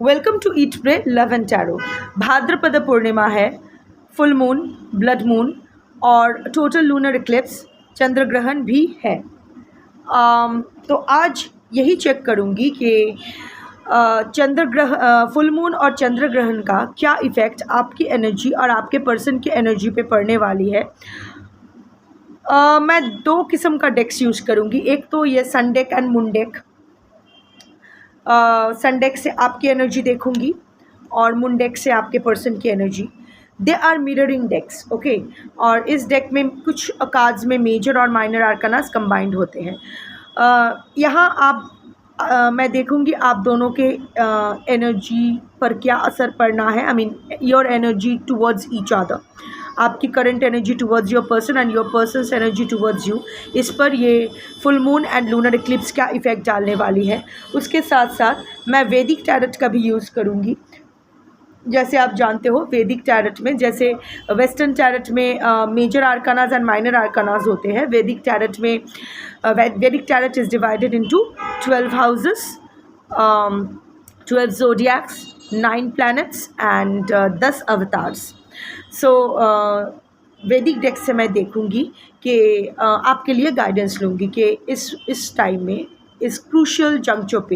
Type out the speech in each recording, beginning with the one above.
Welcome to eat pray love and tarot. भाद्रपद पूर्णिमा है, फुल मून, ब्लड मून और टोटल लूनर इक्लिप्स, चंद्र ग्रहण भी है। तो आज यही चेक करूँगी कि फुल मून और चंद्र ग्रहण का क्या इफ़ेक्ट आपकी एनर्जी और आपके पर्सन की एनर्जी पे पड़ने वाली है। मैं दो किस्म का डेक्स यूज़ करूँगी। एक तो ये sun deck and moon deck. Sun deck से आपकी एनर्जी देखूंगी और मून डेक से आपके पर्सन की energy. They are mirroring decks, okay. और इस डेक में कुछ कार्ड्स में मेजर और माइनर आर्कानास कंबाइंड होते हैं। यहाँ मैं देखूंगी आप दोनों के एनर्जी पर क्या असर पड़ना है। I mean your energy towards each other, आपकी current energy towards your person and your person's energy towards you. इस पर ये full moon and lunar eclipse क्या इफ़ेक्ट डालने वाली है। उसके साथ साथ मैं वैदिक टैरोट का भी यूज़ करूँगी। जैसे आप जानते हो वैदिक टैरोट में, जैसे वेस्टर्न टैरोट में major arcanas and minor arcanas होते हैं, वैदिक टैरोट में Vedic tarot is divided into 12 houses, 12 zodiacs, 9 planets and 10 avatars. So वैदिक डेक से मैं देखूंगी कि आपके लिए गाइडेंस लूँगी कि इस टाइम में, इस क्रूशियल जंक्चर पे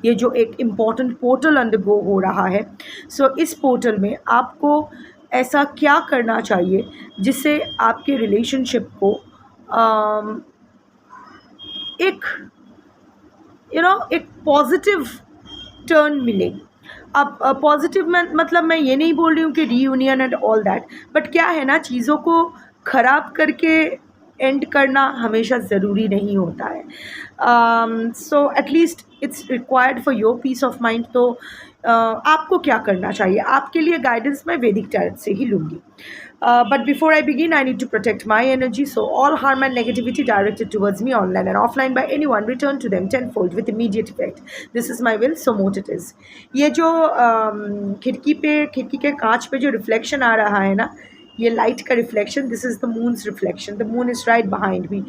ये जो एक इम्पॉर्टेंट पोर्टल अंडरगो हो रहा है, सो इस पोर्टल में आपको ऐसा क्या करना चाहिए जिससे आपके रिलेशनशिप को एक एक पॉजिटिव टर्न मिले। अब पॉजिटिव में मतलब मैं ये नहीं बोल रही हूँ कि reunion and all that, but क्या है ना, चीज़ों को ख़राब करके एंड करना हमेशा ज़रूरी नहीं होता है। So at least it's required for your peace of mind. तो आपको क्या करना चाहिए, आपके लिए गाइडेंस मैं वैदिक टैरोट से ही लूँगी। But before I begin, I need to protect my energy. So all harm and negativity directed towards me online and offline by anyone, return to them tenfold with immediate effect. This is my will, so mote it is. ये जो खिड़की के कांच पे जो reflection आ रहा है ना, ये लाइट का reflection, this is the moons reflection. The moon is right behind me.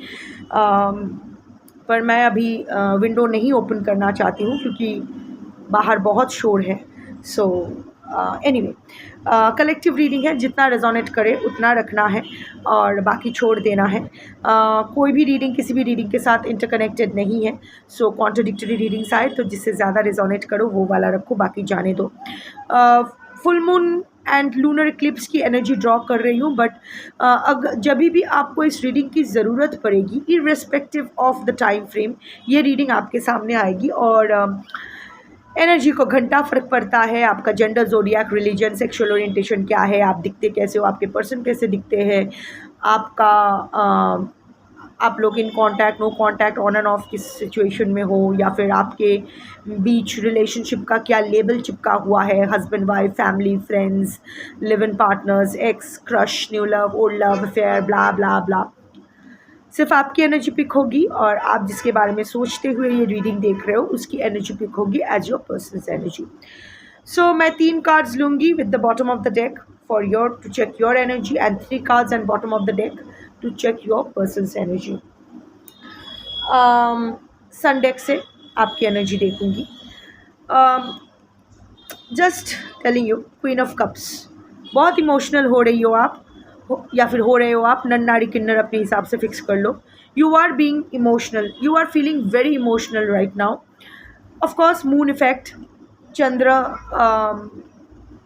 पर मैं अभी विंडो नहीं ओपन करना चाहती हूँ क्योंकि बाहर बहुत शोर है। सो एनीवे, कलेक्टिव रीडिंग है, जितना रेजोनेट करे उतना रखना है और बाकी छोड़ देना है। कोई भी रीडिंग किसी भी रीडिंग के साथ इंटरकनेक्टेड नहीं है। सो कॉन्ट्रडिक्टरी रीडिंग्स आए तो जिससे ज़्यादा रेजोनेट करो वो वाला रखो, बाकी जाने दो। Full moon and lunar Eclipse की एनर्जी ड्रॉ कर रही हूँ, बट अगर जब भी आपको इस रीडिंग की ज़रूरत पड़ेगी, irrespective of the time frame, ये रीडिंग आपके सामने आएगी। और एनर्जी को घंटा फ़र्क पड़ता है, आपका gender, zodiac, religion, sexual orientation क्या है, आप दिखते कैसे हो, आपके पर्सन कैसे दिखते हैं, आपका आप लोग in contact, no contact, on and off किस सिचुएशन में हो, या फिर आपके बीच रिलेशनशिप का क्या लेबल चिपका हुआ है, husband wife, family, friends, live in partners, ex, crush, new love, old love affair, blah blah blah. सिर्फ आपकी एनर्जी पिक होगी और आप जिसके बारे में सोचते हुए ये रीडिंग देख रहे हो उसकी एनर्जी पिक होगी as your person's energy. So मैं 3 कार्ड्स लूँगी with the bottom of the deck for your to check your energy and 3 cards and bottom of the deck to check your person's energy. सन deck से आपकी energy देखूँगी। Just telling you, queen of cups, बहुत emotional हो रही हो आप, या फिर हो रहे हो आप, नन्नाड़ी किन्नर अपने हिसाब से फिक्स कर लो। You are being emotional, you are feeling very emotional right now. Of course moon effect, चंद्र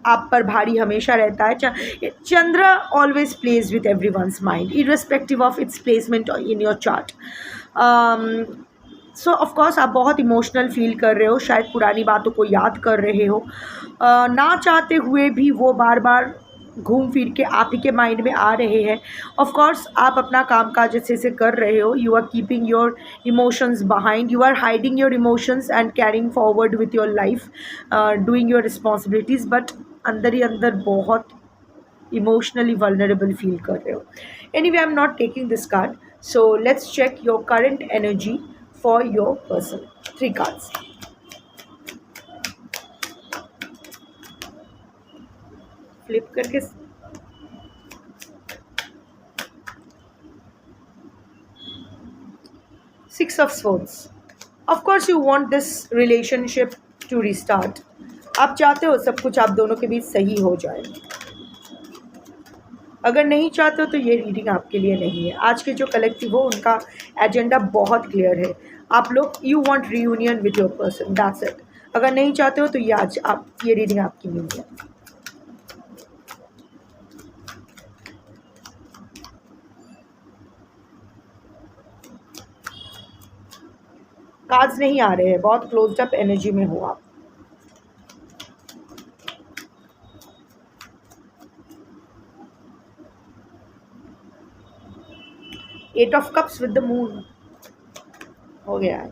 आप पर भारी हमेशा रहता है। Chandra always plays with everyone's mind irrespective of its placement in your chart. So of course आप बहुत इमोशनल फील कर रहे हो, शायद पुरानी बातों को याद कर रहे हो, ना चाहते हुए भी वो बार बार घूम फिर के आप ही के माइंड में आ रहे हैं। ऑफ कोर्स आप अपना काम काज अच्छे से कर रहे हो, you are keeping your emotions behind, you are hiding your emotions and carrying forward with your life, doing your responsibilities, but अंदर ही अंदर बहुत इमोशनली वल्नरेबल फील कर रहे हो। Anyway, I am not taking this card, so let's check your current energy for your person. 3 cards. Flip करके Six of Swords. Of course, you want this relationship to restart. आप चाहते हो सब कुछ आप दोनों के बीच सही हो जाए। अगर नहीं चाहते हो तो ये रीडिंग आपके लिए नहीं है। आज के जो कलेक्टिव हो उनका एजेंडा बहुत क्लियर है। आप लोग you want reunion with your person, that's it. अगर नहीं चाहते हो तो ये आज आप ये रीडिंग आपकी नहीं है। कार्ड्स नहीं आ रहे हैं, बहुत क्लोज्ड अप एनर्जी में हो आप। Eight of cups with the moon हो गया है।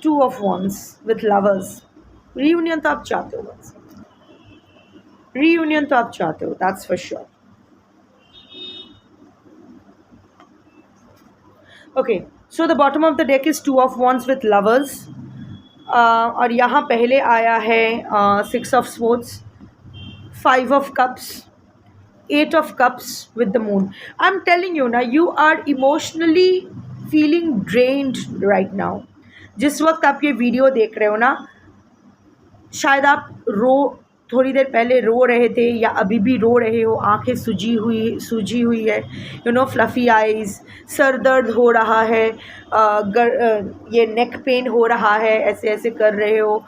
Two of wands with lovers. Reunion तो आप चाहते हो, बस रीयूनियन तो आप चाहते हो, that's for sure. Okay, so the bottom of the deck is two of wands with lovers. और यहाँ पहले आया है six of swords, five of cups, eight of cups with the moon. I am telling you ना, you are emotionally feeling drained right now. जिस वक्त आप ये वीडियो देख रहे हो ना, शायद आप थोड़ी देर पहले रो रहे थे या अभी भी रो रहे हो, आंखें सूजी हुई है, फ्लफ़ी आइज़, सर दर्द हो रहा है, ये नेक पेन हो रहा है, ऐसे ऐसे कर रहे हो,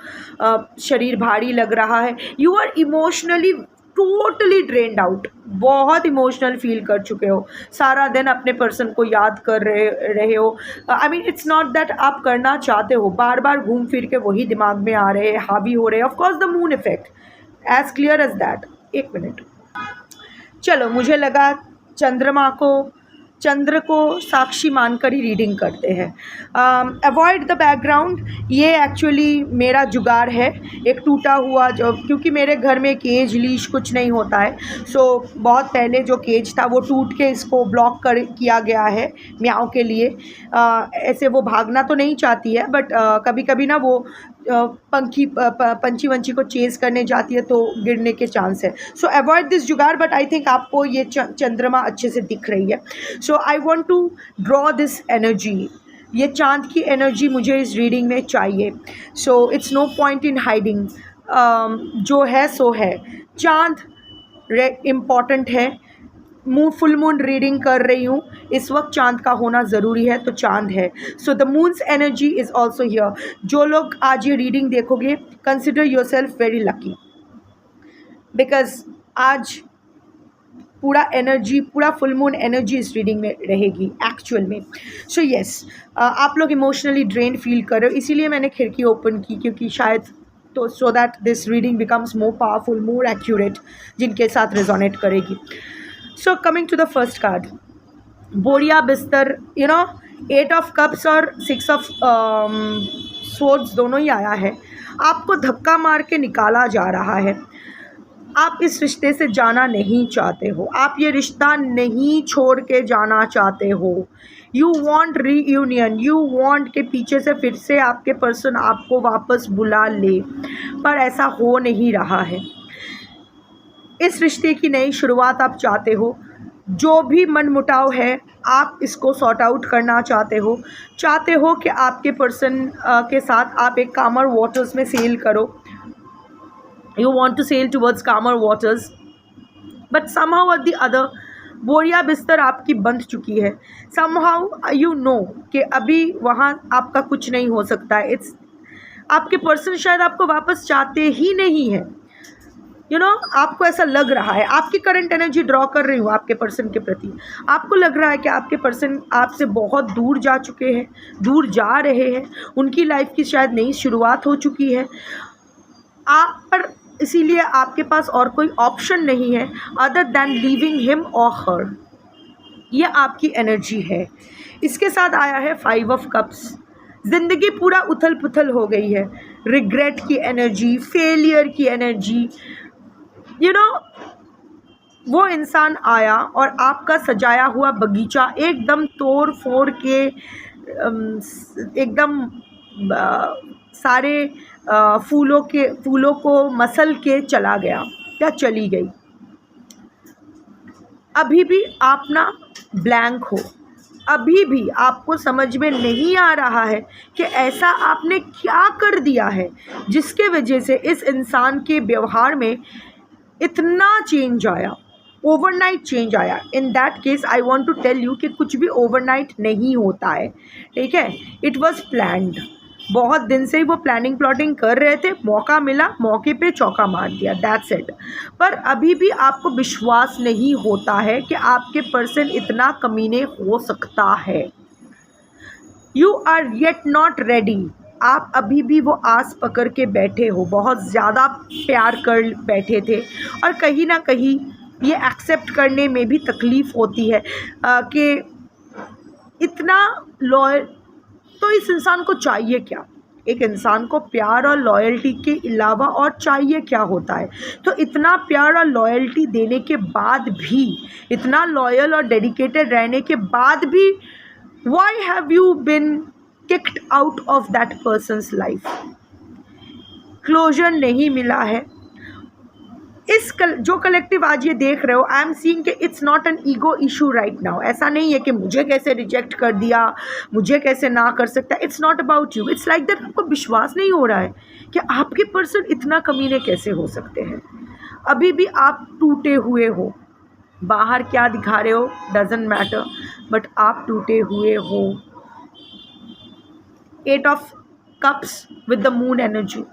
शरीर भारी लग रहा है। You are emotionally totally drained out, बहुत इमोशनल फील कर चुके हो, सारा दिन अपने पर्सन को याद कर रहे हो। I mean it's not that आप करना चाहते हो, बार बार घूम फिर के वही दिमाग में आ रहे हैं, हावी हो रहे हैं। Of course the moon effect, as clear as that. एक मिनट, चलो मुझे लगा चंद्र को साक्षी मानकर ही रीडिंग करते हैं। अवॉइड द बैकग्राउंड, ये एक्चुअली मेरा जुगाड़ है, एक टूटा हुआ जो, क्योंकि मेरे घर में केज लीश कुछ नहीं होता है, सो बहुत पहले जो केज था वो टूट के इसको ब्लॉक किया गया है म्याओं के लिए। ऐसे वो भागना तो नहीं चाहती है, बट कभी कभी ना वो पंछी वंची को चेज़ करने जाती है तो गिरने के चांस है। So avoid this jugaad, but I think आपको ये चंद्रमा अच्छे से दिख रही है। So I want to draw this energy, ये चांद की एनर्जी मुझे इस रीडिंग में चाहिए। So it's no point in hiding, जो है सो है। चांद इम्पॉर्टेंट है, फुल मून रीडिंग कर रही हूँ, इस वक्त चांद का होना ज़रूरी है, तो चांद है। So the moons energy is also here. जो लोग आज ये रीडिंग देखोगे, consider your self very lucky, because आज पूरा फुल मून एनर्जी इस रीडिंग में रहेगी एक्चुअल में। सो येस, आप लोग इमोशनली ड्रेन फील कर रहे हो, इसीलिए मैंने खिड़की ओपन की, क्योंकि शायद तो so that this reading becomes more powerful, more accurate, जिनके साथ रेजोनेट करेगी। So coming to the first card, बोरिया बिस्तर, एट ऑफ कप्स और सिक्स ऑफ स्वॉर्ड्स दोनों ही आया है। आपको धक्का मार के निकाला जा रहा है, आप इस रिश्ते से जाना नहीं चाहते हो, आप ये रिश्ता नहीं छोड़ के जाना चाहते हो। You want reunion, you want के पीछे से फिर से आपके पर्सन आपको वापस बुला ले, पर ऐसा हो नहीं रहा है। इस रिश्ते की नई शुरुआत आप चाहते हो, जो भी मनमुटाव है आप इसको सॉर्ट आउट करना चाहते हो कि आपके पर्सन के साथ आप एक कामर वाटर्स में सेल करो। You want to sail towards calmer waters, but somehow or the other बोरिया बिस्तर आपकी बंध चुकी है। समहाउ यू नो कि अभी वहाँ आपका कुछ नहीं हो सकता है। आपके पर्सन शायद आपको वापस चाहते ही नहीं है, आपको ऐसा लग रहा है। आपकी करंट एनर्जी ड्रॉ कर रही हूँ आपके पर्सन के प्रति। आपको लग रहा है कि आपके पर्सन आपसे बहुत दूर जा चुके हैं, दूर जा रहे हैं, उनकी लाइफ की शायद नई शुरुआत हो चुकी है आप पर, इसीलिए आपके पास और कोई ऑप्शन नहीं है अदर दैन लीविंग हिम और हर। ये आपकी एनर्जी है। इसके साथ आया है फाइव ऑफ कप्स। ज़िंदगी पूरा उथल पुथल हो गई है, रिग्रेट की एनर्जी, फेलियर की एनर्जी। वो इंसान आया और आपका सजाया हुआ बगीचा एकदम तोड़ फोड़ के, एकदम सारे फूलों को मसल के चला गया या चली गई। अभी भी आप ना ब्लैंक हो, अभी भी आपको समझ में नहीं आ रहा है कि ऐसा आपने क्या कर दिया है जिसके वजह से इस इंसान के व्यवहार में इतना चेंज आया, ओवरनाइट चेंज आया। In that case I want to tell you कि कुछ भी ओवरनाइट नहीं होता है, ठीक है। इट वाज प्लान्ड, बहुत दिन से ही वो प्लानिंग प्लॉटिंग कर रहे थे, मौका मिला, मौके पे चौका मार दिया, दैट्स इट। पर अभी भी आपको विश्वास नहीं होता है कि आपके पर्सन इतना कमीने हो सकता है। You are yet not ready. आप अभी भी वो आस पकड़ के बैठे हो, बहुत ज़्यादा प्यार कर बैठे थे और कहीं ना कहीं ये एक्सेप्ट करने में भी तकलीफ़ होती है कि इतना लॉयल। तो इस इंसान को चाहिए क्या? एक इंसान को प्यार और लॉयल्टी के अलावा और चाहिए क्या होता है? तो इतना प्यार और लॉयल्टी देने के बाद भी, इतना लॉयल और डेडिकेटेड रहने के बाद भी, why have you been kicked out of that person's life? Closure नहीं मिला है। जो कलेक्टिव आज ये देख रहे हो, आई एम सीइंग कि it's not an ego issue right now. ऐसा नहीं है कि मुझे कैसे रिजेक्ट कर दिया, मुझे कैसे ना कर सकता। It's not about you, it's like that आपको विश्वास नहीं हो रहा है कि आपके पर्सन इतना कमीने कैसे हो सकते हैं। अभी भी आप टूटे हुए हो, बाहर क्या दिखा रहे हो डजेंट मैटर, बट आप टूटे हुए हो। 8 of cups with the moon energy,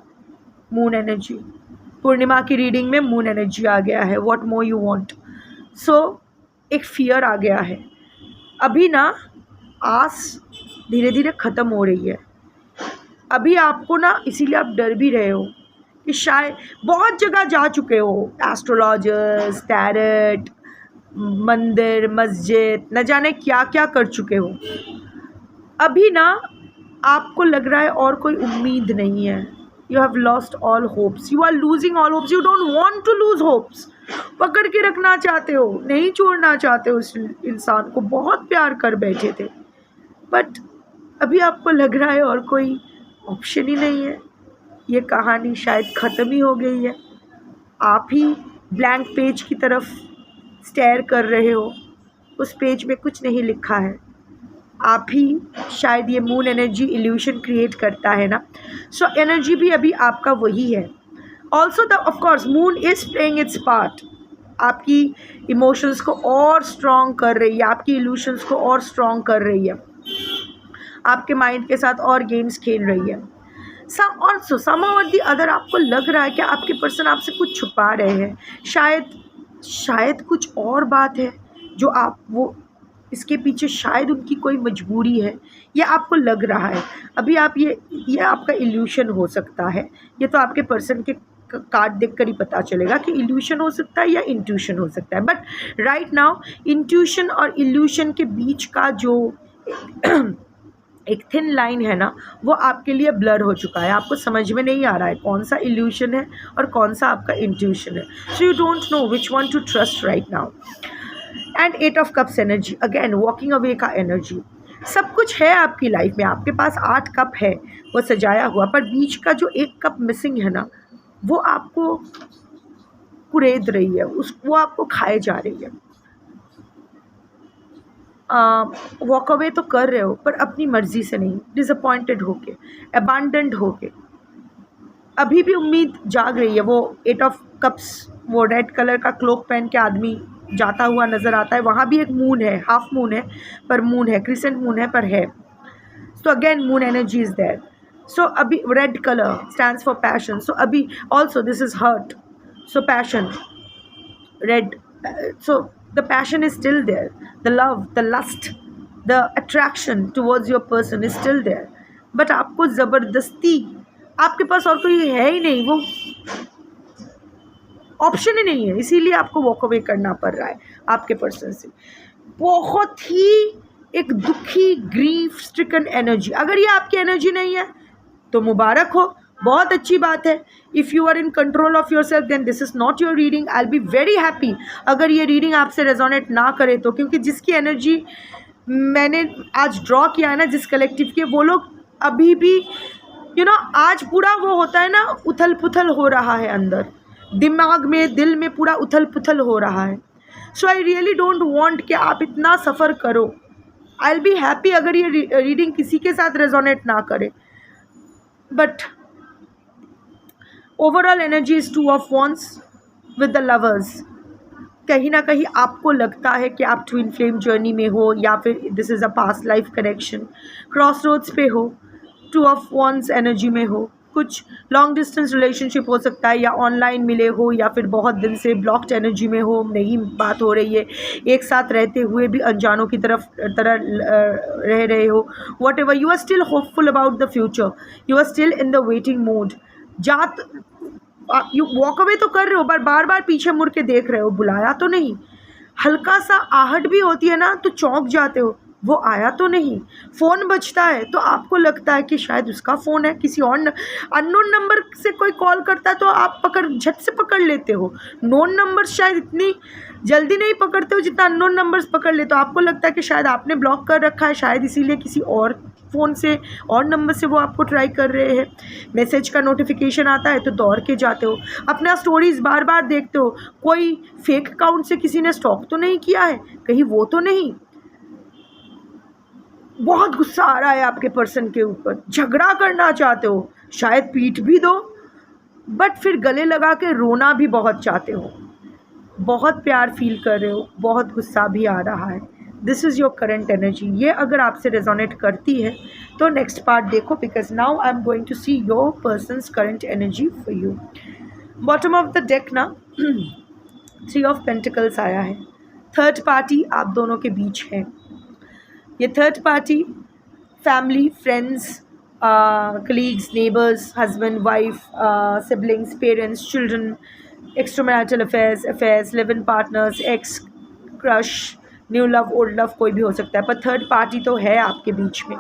moon energy, पूर्णिमा की रीडिंग में मून एनर्जी आ गया है। What more you want. So एक फियर आ गया है। अभी ना आस धीरे धीरे ख़त्म हो रही है। अभी आपको ना, इसीलिए आप डर भी रहे हो कि शायद बहुत जगह जा चुके हो, एस्ट्रोलॉजर्स, टैरेट, मंदिर, मस्जिद, न जाने क्या क्या कर चुके हो। अभी ना आपको लग रहा है और कोई उम्मीद नहीं है। You have lost all hopes. You are losing all hopes. You don't want to lose hopes. पकड़ के रखना चाहते हो, नहीं छोड़ना चाहते हो उस इंसान को, बहुत प्यार कर बैठे थे, बट अभी आपको लग रहा है और कोई ऑप्शन ही नहीं है। ये कहानी शायद ख़त्म ही हो गई है। आप ही ब्लैंक पेज की तरफ स्टेयर कर रहे हो, उस पेज में कुछ नहीं लिखा है। आप ही शायद ये मून एनर्जी इल्यूशन क्रिएट करता है ना। सो एनर्जी भी अभी आपका वही है। Also the of course moon is playing it's part, आपकी इमोशंस को और स्ट्रॉन्ग कर रही है, आपकी इल्यूशंस को और स्ट्रॉन्ग कर रही है, आपके माइंड के साथ और गेम्स खेल रही है। सम ऑल्सो सम और दी अदर आपको लग रहा है कि आपके पर्सन आपसे कुछ छुपा रहे हैं। शायद कुछ और बात है जो आप, वो इसके पीछे शायद उनकी कोई मजबूरी है, ये आपको लग रहा है। अभी आप ये आपका इल्यूशन हो सकता है। ये तो आपके पर्सन के कार्ड देखकर ही पता चलेगा कि इल्यूशन हो सकता है या इंट्यूशन हो सकता है। बट राइट नाउ इंट्यूशन और इल्यूशन के बीच का जो एक थिन लाइन है ना, वो आपके लिए ब्लर हो चुका है। आपको समझ में नहीं आ रहा है कौन सा इल्यूशन है और कौन सा आपका इंट्यूशन है। So you don't know which one two trust right now. And 8 of cups energy, again walking away का एनर्जी। सब कुछ है आपकी लाइफ में, आपके पास 8 कप है वो सजाया हुआ, पर बीच का जो 1 कप मिसिंग है ना, वो आपको कुरेद रही है, वो आपको खाए जा रही है। वॉक अवे तो कर रहे हो पर अपनी मर्जी से नहीं, डिसअपॉइंटेड होके, अबैंडन्ड होके। अभी भी उम्मीद जाग रही है। वो 8 ऑफ कप्स, वो रेड कलर का क्लोक पहन के आदमी जाता हुआ नज़र आता है। वहाँ भी एक मून है, हाफ मून है, पर मून है, क्रिसेंट मून है पर है। So again moon energy is there. So अभी red colour stands for passion. So अभी also this is hurt, so passion red, so the passion is still there, the love, the lust, the attraction towards your person is still there, but आपको ज़बरदस्ती, आपके पास और कोई है ही नहीं, वो ऑप्शन ही नहीं है, इसीलिए आपको वॉक अवे करना पड़ रहा है आपके पर्सन से। बहुत ही एक दुखी, ग्रीफ स्ट्रिकन एनर्जी। अगर ये आपकी एनर्जी नहीं है तो मुबारक हो, बहुत अच्छी बात है। If you are in control of your self then this is not your reading. I will be very happy अगर ये रीडिंग आपसे रेजोनेट ना करे तो, क्योंकि जिसकी एनर्जी मैंने आज ड्रॉ किया है ना, जिस कलेक्टिव के, वो लोग अभी भी आज पूरा वो होता है ना, उथल पुथल हो रहा है अंदर, दिमाग में, दिल में पूरा उथल पुथल हो रहा है। So I really don't want कि आप इतना सफ़र करो। आई विल बी हैप्पी अगर ये रीडिंग किसी के साथ रेजोनेट ना करे, but overall energy is 2 of wands with the lovers. कहीं ना कहीं आपको लगता है कि आप ट्विन फ्लेम जर्नी में हो, या फिर this is a past life connection, cross roads पे हो, 2 ऑफ wands एनर्जी में हो, कुछ लॉन्ग डिस्टेंस रिलेशनशिप हो सकता है, या ऑनलाइन मिले हो, या फिर बहुत दिन से ब्लॉक्ड एनर्जी में हो, नहीं बात हो रही है, एक साथ रहते हुए भी अनजानों की तरह रह रहे हो, whatever, you are still hopeful about the future, you are still in the waiting mode. You walk away तो कर रहे हो, पर बार बार पीछे मुड़ के देख रहे हो, बुलाया तो नहीं, हल्का सा आहट भी होती है ना तो चौंक जाते हो, वो आया तो नहीं, फ़ोन बजता है तो आपको लगता है कि शायद उसका फ़ोन है, किसी और अननोन नंबर से कोई कॉल करता है तो आप झट से पकड़ लेते हो, नोन नंबर शायद इतनी जल्दी नहीं पकड़ते हो जितना अननोन नंबर्स पकड़ लेते हो। आपको लगता है कि शायद आपने ब्लॉक कर रखा है, शायद इसीलिए किसी और फ़ोन से और नंबर से वो आपको ट्राई कर रहे हैं। मैसेज का नोटिफिकेशन आता है तो दौड़ के जाते हो, अपना स्टोरीज़ बार बार देखते हो, कोई फेक अकाउंट से किसी ने स्टॉक तो नहीं किया है, कहीं वो तो नहीं। बहुत गुस्सा आ रहा है आपके पर्सन के ऊपर, झगड़ा करना चाहते हो, शायद पीट भी दो, बट फिर गले लगा के रोना भी बहुत चाहते हो, बहुत प्यार फील कर रहे हो, बहुत गुस्सा भी आ रहा है। This is your current energy. ये अगर आपसे रेजोनेट करती है तो नेक्स्ट पार्ट देखो, because now I am going to see your person's current energy for you. Bottom of the deck ना 3 ऑफ पेंटिकल्स आया है, थर्ड पार्टी आप दोनों के बीच है। ये third party family, friends, colleagues, neighbours, husband, wife, siblings, parents, children, extramarital affairs, live in partners, ex, crush, new love, old love, कोई भी हो सकता है, पर थर्ड पार्टी तो है आपके बीच में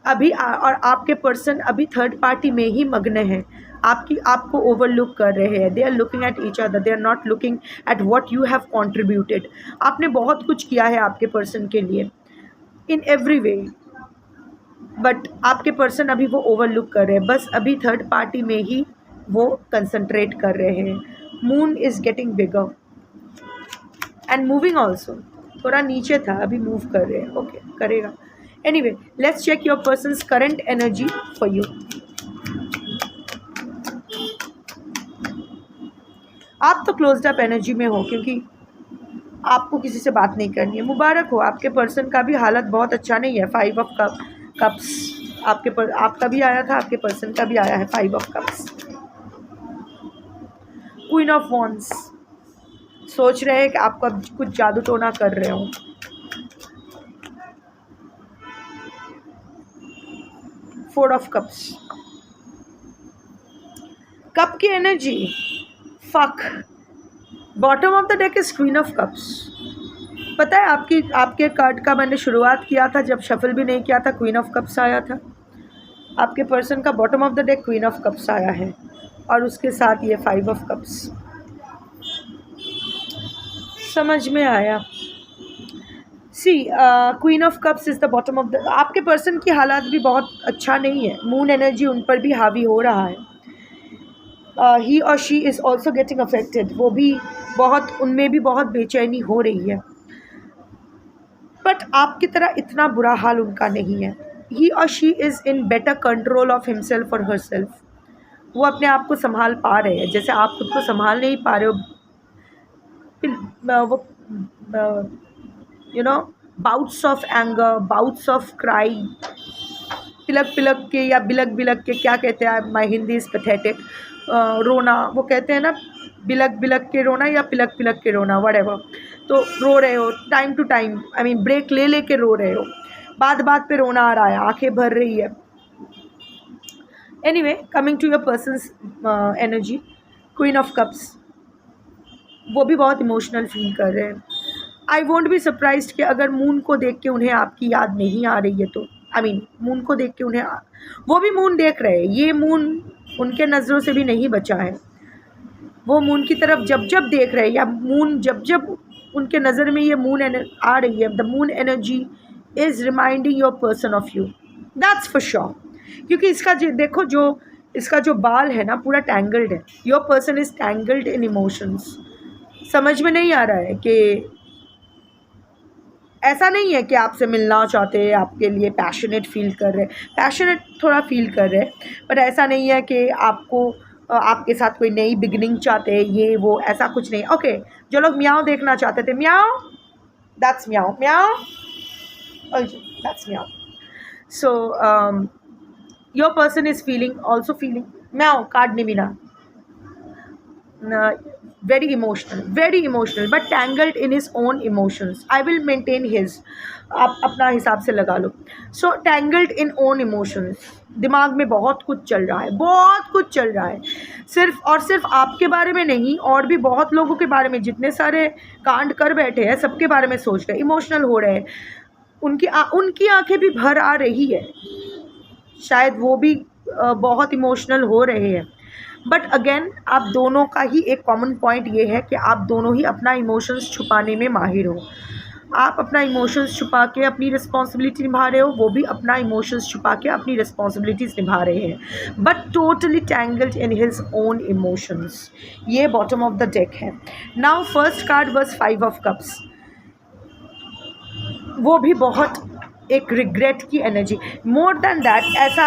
अभी। और आपके पर्सन अभी थर्ड पार्टी में ही मग्न है, आपको ओवरलुक कर रहे हैं। They are looking at each other, they are not looking at what you have contributed. आपने बहुत कुछ किया है आपके पर्सन के लिए इन एवरी वे, बट आपके पर्सन अभी वो ओवरलुक कर रहे हैं, बस अभी थर्ड पार्टी में ही वो कंसंट्रेट कर रहे हैं। Moon is getting bigger and moving also, थोड़ा नीचे था अभी मूव कर रहे हैं, ओके करेगा। Anyway, let's check your person's current energy for you. आप तो क्लोज्ड अप एनर्जी में हो क्योंकि आपको किसी से बात नहीं करनी है। मुबारक हो, आपके पर्सन का भी हालत बहुत अच्छा नहीं है। 5 ऑफ कप्स आपका भी आया था, आपके पर्सन का भी आया है 5 of cups. Queen of wands, सोच रहे हैं कि आपको कुछ जादू टोना कर रहे हो। फोर ऑफ कप्स, कप की energy, fuck. Bottom of the deck is queen of cups. पता है आपके कार्ड का मैंने शुरुआत किया था जब शफल भी नहीं किया था, क्वीन ऑफ कप्स आया था। आपके पर्सन का bottom of the deck queen of cups आया है और उसके साथ ये 5 ऑफ कप्स। समझ में आया? See queen of cups is the bottom of the, आपके पर्सन की हालात भी बहुत अच्छा नहीं है, मून एनर्जी उन पर भी हावी हो रहा है। ही और she is also getting affected, वो भी बहुत, उनमें भी बहुत बेचैनी हो रही है, बट आपकी तरह इतना बुरा हाल उनका नहीं है। ही और she is in better control of himself और हर सेल्फ। वो अपने आप को संभाल पा रहे हैं जैसे आप खुद को संभाल नहीं पा रहे हो। वो you know bouts of anger, bouts of cry, पिलक पिलक के या बिलक बिलक के, क्या कहते हैं, माई हिंदी इज़ पैथेटिक, रोना, वो कहते हैं ना बिलक बिलक के रोना या पिलक पिलक के रोना, व्हाटएवर। तो रो रहे हो time to time, I mean break ले ले के रो रहे हो, बात बात पे रोना आ रहा है, आंखें भर रही है। Anyway, coming to your person's energy, queen of cups, वो भी बहुत इमोशनल फील कर रहे हैं। आई वोंट बी सरप्राइज्ड कि अगर मून को देख के उन्हें आपकी याद नहीं आ रही है तो, आई मीन मून को देख के उन्हें, वो भी मून देख रहे हैं, ये मून उनके नज़रों से भी नहीं बचा है। वो मून की तरफ जब जब देख रहे हैं, या मून जब जब उनके नज़र में ये मून आ रही है, the moon energy is reminding your person of you, that's for sure. क्योंकि इसका देखो, जो इसका जो बाल है ना पूरा टैंगल्ड है, your person is tangled in emotions. समझ में नहीं आ रहा है कि ऐसा नहीं है कि आपसे मिलना चाहते हैं, आपके लिए पैशनेट फील कर रहे, पैशनेट थोड़ा फील कर रहे, बट ऐसा नहीं है कि आपको आपके साथ कोई नई बिगिनिंग चाहते हैं, ये वो ऐसा कुछ नहीं। ओके, जो लोग म्याओ देखना चाहते थे, meow, that's meow, meow, that's meow. So your person is feeling, also feeling meow, card नहीं मिला, very emotional but tangled in his own emotions. I will maintain his, आप अपना हिसाब से लगा लो। so tangled in own emotions, दिमाग में बहुत कुछ चल रहा है, बहुत कुछ चल रहा है, सिर्फ और सिर्फ आपके बारे में नहीं, और भी बहुत लोगों के बारे में, जितने सारे कांड कर बैठे हैं सबके बारे में सोच रहे हैं, इमोशनल हो रहे हैं, उनकी आंखें भी भर आ रही है, शायद वो भी बहुत इमोशनल हो रहे हैं। बट अगेन आप दोनों का ही एक कॉमन पॉइंट ये है कि आप दोनों ही अपना इमोशंस छुपाने में माहिर हो। आप अपना इमोशंस छुपा के अपनी रिस्पॉन्सिबिलिटी निभा रहे हो, वो भी अपना इमोशंस छुपा के अपनी रिस्पॉन्सिबिलिटीज़ निभा रहे हैं, but totally tangled in his own emotions. ये बॉटम ऑफ द डेक है। Now first card was 5 of cups, वो भी बहुत एक रिग्रेट की एनर्जी, मोर देन दैट। ऐसा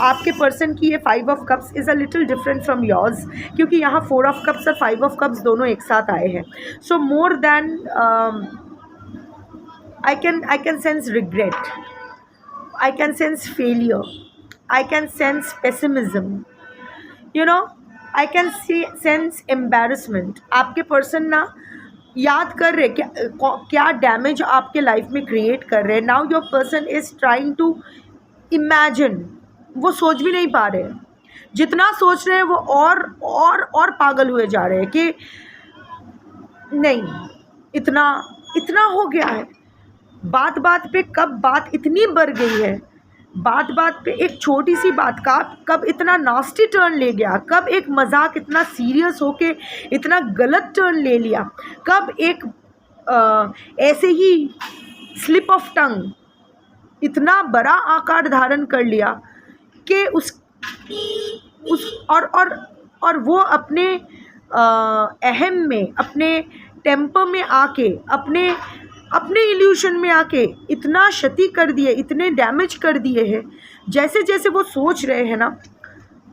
आपके पर्सन की ये 5 of cups is a little different from yours, क्योंकि यहाँ 4 ऑफ कप्स और 5 ऑफ कप्स दोनों एक साथ आए हैं। So more than I can sense regret, I can sense failure, I can sense pessimism, you know, I can sense embarrassment. आपके person ना याद कर रहे क्या डैमेज आपके लाइफ में क्रिएट कर रहे हैं। Now your person is trying to imagine, वो सोच भी नहीं पा रहे हैं, जितना सोच रहे हैं वो और पागल हुए जा रहे हैं कि नहीं, इतना हो गया है, बात बात पे कब बात इतनी बढ़ गई है, बात बात पे एक छोटी सी बात का कब इतना नास्टी टर्न ले गया, कब एक मजाक इतना सीरियस होके इतना गलत टर्न ले लिया, कब एक ऐसे ही स्लिप ऑफ टंग इतना बड़ा आकार धारण कर लिया कि उस और वो अपने अहम में, अपने टेम्पर में आके, अपने इल्यूशन में आके इतना क्षति कर दिए, इतने डैमेज कर दिए हैं। जैसे जैसे वो सोच रहे हैं ना,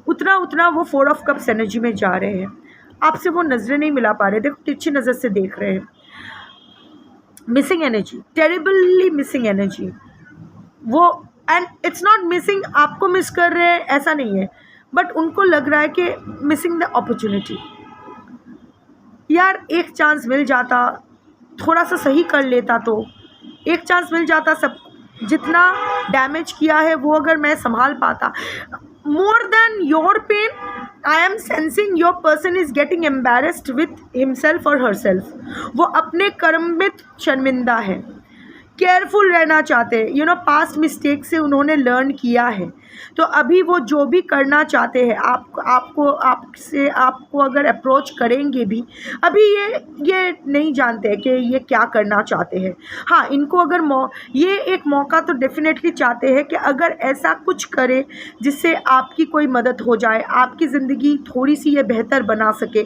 उतना उतना वो 4 ऑफ कप्स एनर्जी में जा रहे हैं। आपसे वो नज़रें नहीं मिला पा रहे, देखो तिरछी नज़र से देख रहे हैं। Missing energy, terribly missing energy वो, एंड इट्स नॉट मिसिंग आपको मिस कर रहे हैं, ऐसा नहीं है, बट उनको लग रहा है कि मिसिंग द अपॉर्चुनिटी। यार एक चांस मिल जाता, थोड़ा सा सही कर लेता, तो एक चांस मिल जाता, सब जितना डैमेज किया है वो अगर मैं संभाल पाता। More than your pain, I am sensing your person is getting embarrassed with himself or herself. वो अपने कर्म में शर्मिंदा है, केयरफुल रहना चाहते हैं, यू नो, पास्ट मिस्टेक से उन्होंने लर्न किया है, तो अभी वो जो भी करना चाहते हैं, आपको अगर अप्रोच करेंगे भी, अभी ये नहीं जानते कि ये क्या करना चाहते हैं। हाँ, इनको अगर ये एक मौका तो डेफिनेटली चाहते हैं कि अगर ऐसा कुछ करे जिससे आपकी कोई मदद हो जाए, आपकी ज़िंदगी थोड़ी सी ये बेहतर बना सके।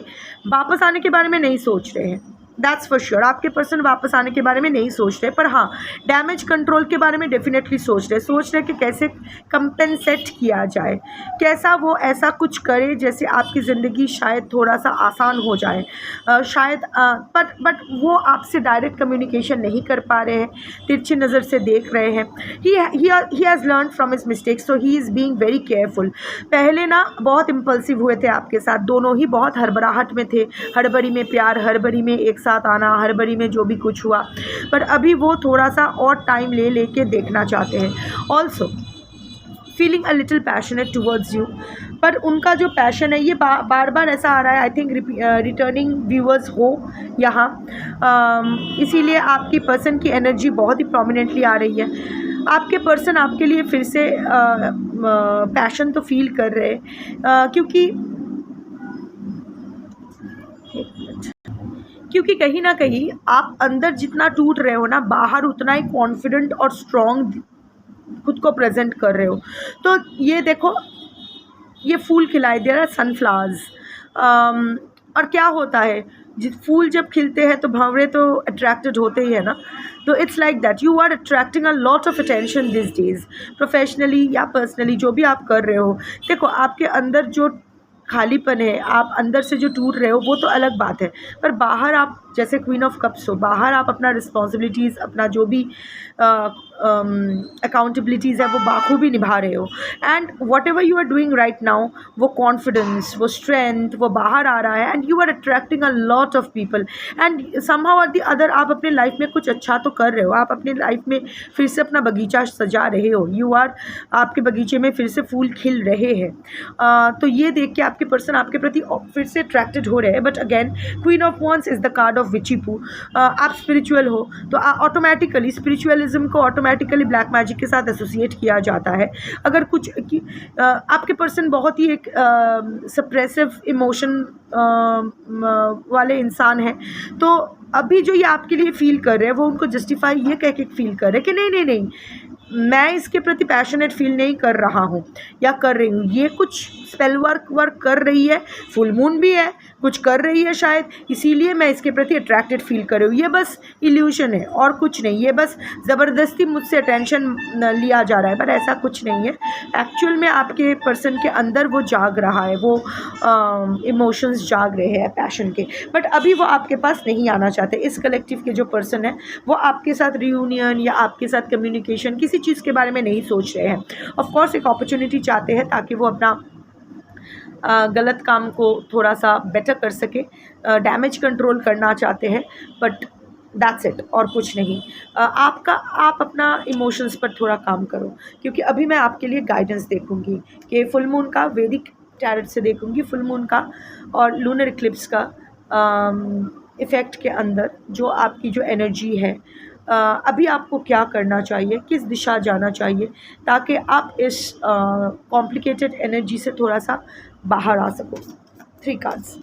वापस आने के बारे में नहीं सोच रहे हैं, दैट्स फॉर श्योर। आपके पर्सन वापस आने के बारे में नहीं सोच रहे, पर हाँ डैमेज कंट्रोल के बारे में डेफिनेटली सोच रहे कि कैसे कंपेंसेट किया जाए, कैसा वो ऐसा कुछ करे जैसे आपकी ज़िंदगी शायद थोड़ा सा आसान हो जाए। शायद बट वो आपसे डायरेक्ट कम्युनिकेशन नहीं कर पा रहे हैं, तिरछी नज़र से देख रहे हैं। He has learn from his mistakes, so he is being very careful. पहले ना बहुत इम्पल्सिव हुए थे आपके साथ, दोनों ही बहुत हड़बड़ाहट में थे, हड़बड़ी में प्यार, हड़बड़ी में एक साथ आना, हड़बड़ी में जो भी कुछ हुआ, पर अभी वो थोड़ा सा और टाइम लेके देखना चाहते हैं। Also feeling a little passionate towards you, पर उनका जो पैशन है ये बार बार ऐसा आ रहा है। आई थिंक रिटर्निंग व्यूअर्स हो यहाँ, इसीलिए आपकी पर्सन की एनर्जी बहुत ही प्रोमिनेंटली आ रही है। आपके पर्सन आपके लिए फिर से पैशन तो फील कर रहे हैं, क्योंकि कहीं ना कहीं आप अंदर जितना टूट रहे हो ना, बाहर उतना ही कॉन्फिडेंट और स्ट्रॉन्ग खुद को प्रेजेंट कर रहे हो। तो ये देखो, ये फूल खिलाए दे रहा है, सनफ्लावर्स। और क्या होता है, फूल जब खिलते हैं तो भंवरे तो अट्रैक्टेड होते ही है ना। तो it's like that you are attracting a lot of attention these days, professionally या पर्सनली जो भी आप कर रहे हो। देखो आपके अंदर जो खालीपन है, आप अंदर से जो टूट रहे हो वो तो अलग बात है, पर बाहर आप जैसे क्वीन ऑफ कप्स हो, बाहर आप अपना रिस्पॉन्सिबिलिटीज़, अपना जो भी अकाउंटेबिलिटीज़ है वो बाखूबी निभा रहे हो। And whatever you are doing right now, वो कॉन्फिडेंस, वो स्ट्रेंथ, वो बाहर आ रहा है and you are attracting a lot of people. And somehow or the other आप अपने लाइफ में कुछ अच्छा तो कर रहे हो, आप अपनी लाइफ में फिर से अपना बगीचा सजा रहे हो, यू आर, आपके बगीचे में फिर से फूल खिल रहे हैं। तो ये देख के आपके पर्सन आपके प्रति फिर से अट्रैक्टेड हो रहे हैं। But again queen of wands is the card of witchy poo. आप स्पिरिचुअल हो तो ऑटोमेटिकली स्पिरिचुअलिज्म को ऑटोमेटिकली ब्लैक मैजिक के साथ एसोसिएट किया जाता है। अगर कुछ आपके पर्सन बहुत ही एक सप्रेसिव इमोशन वाले इंसान हैं, तो अभी जो ये आपके लिए फील कर रहे हैं वो उनको जस्टिफाई ये कह के फील कर रहे हैं कि नहीं नहीं नहीं, मैं इसके प्रति पैशनेट फील नहीं कर रहा हूँ या कर रही हूँ, ये कुछ स्पेल वर्क कर रही है, फुल मून भी है, कुछ कर रही है शायद, इसीलिए मैं इसके प्रति अट्रैक्टेड फील कर रही हूँ। ये बस इल्यूशन है और कुछ नहीं, ये बस ज़बरदस्ती मुझसे अटेंशन लिया जा रहा है, पर ऐसा कुछ नहीं है। एक्चुअल में आपके पर्सन के अंदर वो जाग रहा है, वो इमोशंस जाग रहे हैं पैशन के, बट अभी वो आपके पास नहीं आना चाहते। इस कलेक्टिव के जो पर्सन है वो आपके साथ रियूनियन या आपके साथ कम्युनिकेशन किसी चीज़ के बारे में नहीं सोच रहे हैं। ऑफ कोर्स एक अपॉर्चुनिटी चाहते हैं ताकि वो अपना गलत काम को थोड़ा सा बेटर कर सके, डैमेज कंट्रोल करना चाहते हैं, बट दैट्स इट, और कुछ नहीं। आप अपना इमोशंस पर थोड़ा काम करो, क्योंकि अभी मैं आपके लिए गाइडेंस देखूंगी कि फुल मून का, वैदिक टैरेट से देखूंगी फुल मून का और लूनर इक्लिप्स का इफ़ेक्ट के अंदर जो आपकी जो एनर्जी है, अभी आपको क्या करना चाहिए, किस दिशा जाना चाहिए, ताकि आप इस कॉम्प्लिकेटेड एनर्जी से थोड़ा सा बाहर आ सको। 3 कार्ड्स।